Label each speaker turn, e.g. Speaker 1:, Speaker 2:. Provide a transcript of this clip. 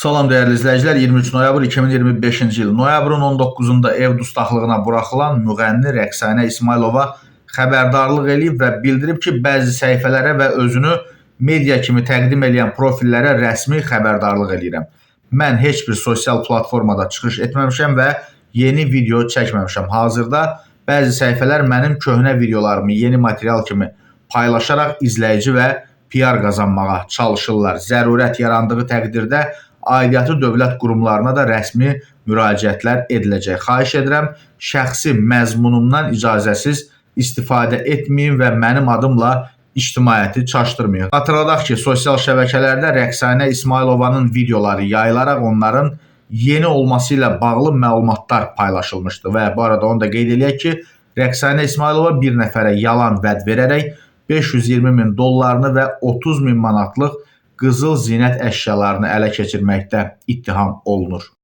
Speaker 1: Salam dəyərli izləyicilər, 23 noyabr 2025-ci il noyabrın 19-da ev dustaqlığına buraxılan müğənni Rəqsanə İsmayılova xəbərdarlıq eləyib və bildirib ki, bəzi səhifələrə və özünü media kimi təqdim edən profillərə rəsmi xəbərdarlıq eləyirəm. Mən heç bir sosial platformada çıxış etməmişəm və yeni video çəkməmişəm. Hazırda bəzi səhifələr mənim köhnə videolarımı yeni material kimi paylaşaraq izləyici və PR qazanmağa çalışırlar. Zərurət yarandığı təqdirdə aidiyyatı dövlət qurumlarına da rəsmi müraciətlər ediləcək. Xahiş edirəm, şəxsi məzmunumdan icazəsiz istifadə etməyin və mənim adımla ictimaiyyəti çaşdırmayın. Xatırladaq ki, sosial şəbəkələrdə Rəqsanə İsmayılovanın videoları yayılaraq onların yeni olması ilə bağlı məlumatlar paylaşılmışdı və bu arada onu da qeyd eləyək ki, Rəqsanə İsmayılova bir nəfərə yalan vəd verərək 520 min dollarını və 30 min manatlıq qızıl zinət əşyalarını ələ keçirməkdə ittiham olunur.